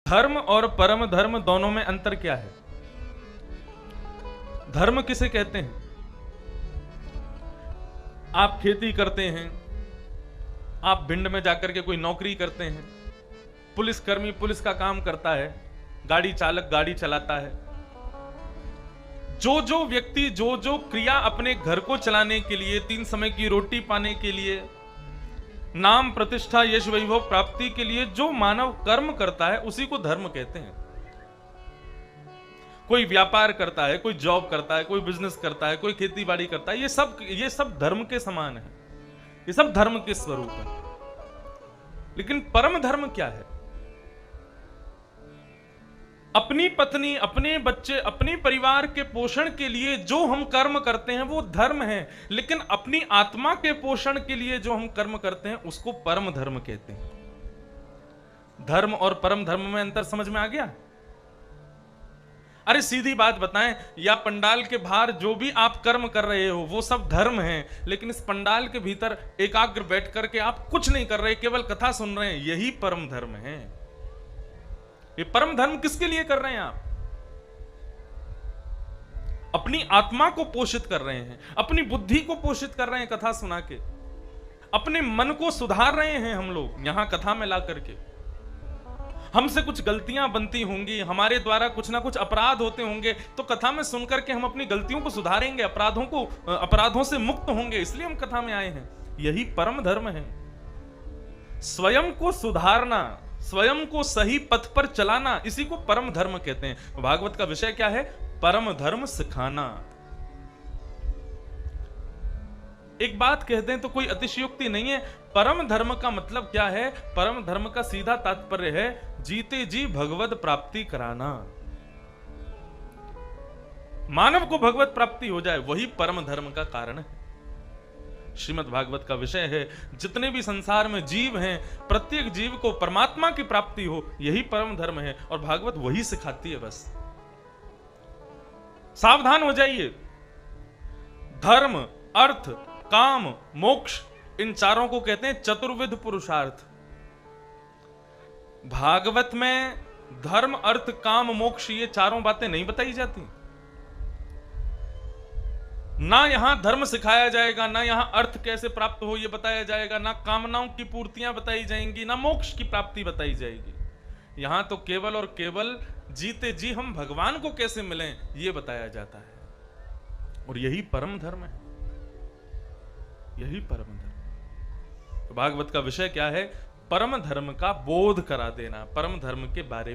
धर्म और परम धर्म दोनों में अंतर क्या है? धर्म किसे कहते हैं? आप खेती करते हैं, आप भिंड में जाकर के कोई नौकरी करते हैं, पुलिसकर्मी पुलिस का काम करता है, गाड़ी चालक गाड़ी चलाता है। जो जो व्यक्ति जो जो क्रिया अपने घर को चलाने के लिए, 3 समय की रोटी पाने के लिए, नाम प्रतिष्ठा यश वैभव प्राप्ति के लिए जो मानव कर्म करता है उसी को धर्म कहते हैं। कोई व्यापार करता है, कोई जॉब करता है, कोई बिजनेस करता है, कोई खेती बाड़ी करता है, ये सब धर्म के समान है, ये सब धर्म के स्वरूप है। लेकिन परम धर्म क्या है? अपनी पत्नी, अपने बच्चे, अपने परिवार के पोषण के लिए जो हम कर्म करते हैं वो धर्म है, लेकिन अपनी आत्मा के पोषण के लिए जो हम कर्म करते हैं उसको परम धर्म कहते हैं। धर्म और परम धर्म में अंतर समझ में आ गया? अरे सीधी बात बताएं, या पंडाल के बाहर जो भी आप कर्म कर रहे हो वो सब धर्म है, लेकिन इस पंडाल के भीतर एकाग्र बैठ करके आप कुछ नहीं कर रहे, केवल कथा सुन रहे हैं, यही परम धर्म है। ये परम धर्म किसके लिए कर रहे हैं आप? अपनी आत्मा को पोषित कर रहे हैं, अपनी बुद्धि को पोषित कर रहे हैं कथा सुना के, अपने मन को सुधार रहे हैं हम लोग यहां कथा में ला करके। हमसे कुछ गलतियां बनती होंगी, हमारे द्वारा कुछ ना कुछ अपराध होते होंगे, तो कथा में सुनकर के हम अपनी गलतियों को सुधारेंगे, अपराधों से मुक्त होंगे, इसलिए हम कथा में आए हैं। यही परम धर्म है। स्वयं को सुधारना, स्वयं को सही पथ पर चलाना, इसी को परम धर्म कहते हैं। भागवत का विषय क्या है? परम धर्म सिखाना। एक बात कहते हैं तो कोई अतिशयोक्ति नहीं है। परम धर्म का मतलब क्या है? परम धर्म का सीधा तात्पर्य है जीते जी भगवत प्राप्ति कराना। मानव को भगवत प्राप्ति हो जाए, वही परम धर्म का कारण है। श्रीमद् भागवत का विषय है जितने भी संसार में जीव हैं, प्रत्येक जीव को परमात्मा की प्राप्ति हो, यही परम धर्म है, और भागवत वही सिखाती है। बस सावधान हो जाइए। धर्म, अर्थ, काम, मोक्ष, इन चारों को कहते हैं चतुर्विध पुरुषार्थ। भागवत में धर्म, अर्थ, काम, मोक्ष, ये चारों बातें नहीं बताई जाती। ना यहां धर्म सिखाया जाएगा, ना यहां अर्थ कैसे प्राप्त हो ये बताया जाएगा, ना कामनाओं की पूर्तियां बताई जाएंगी, ना मोक्ष की प्राप्ति बताई जाएगी। यहां तो केवल और केवल जीते जी हम भगवान को कैसे मिलें ये बताया जाता है, और यही परम धर्म है, यही परम धर्म। तो भागवत का विषय क्या है? परम धर्म का बोध करा देना, परम धर्म के बारे में।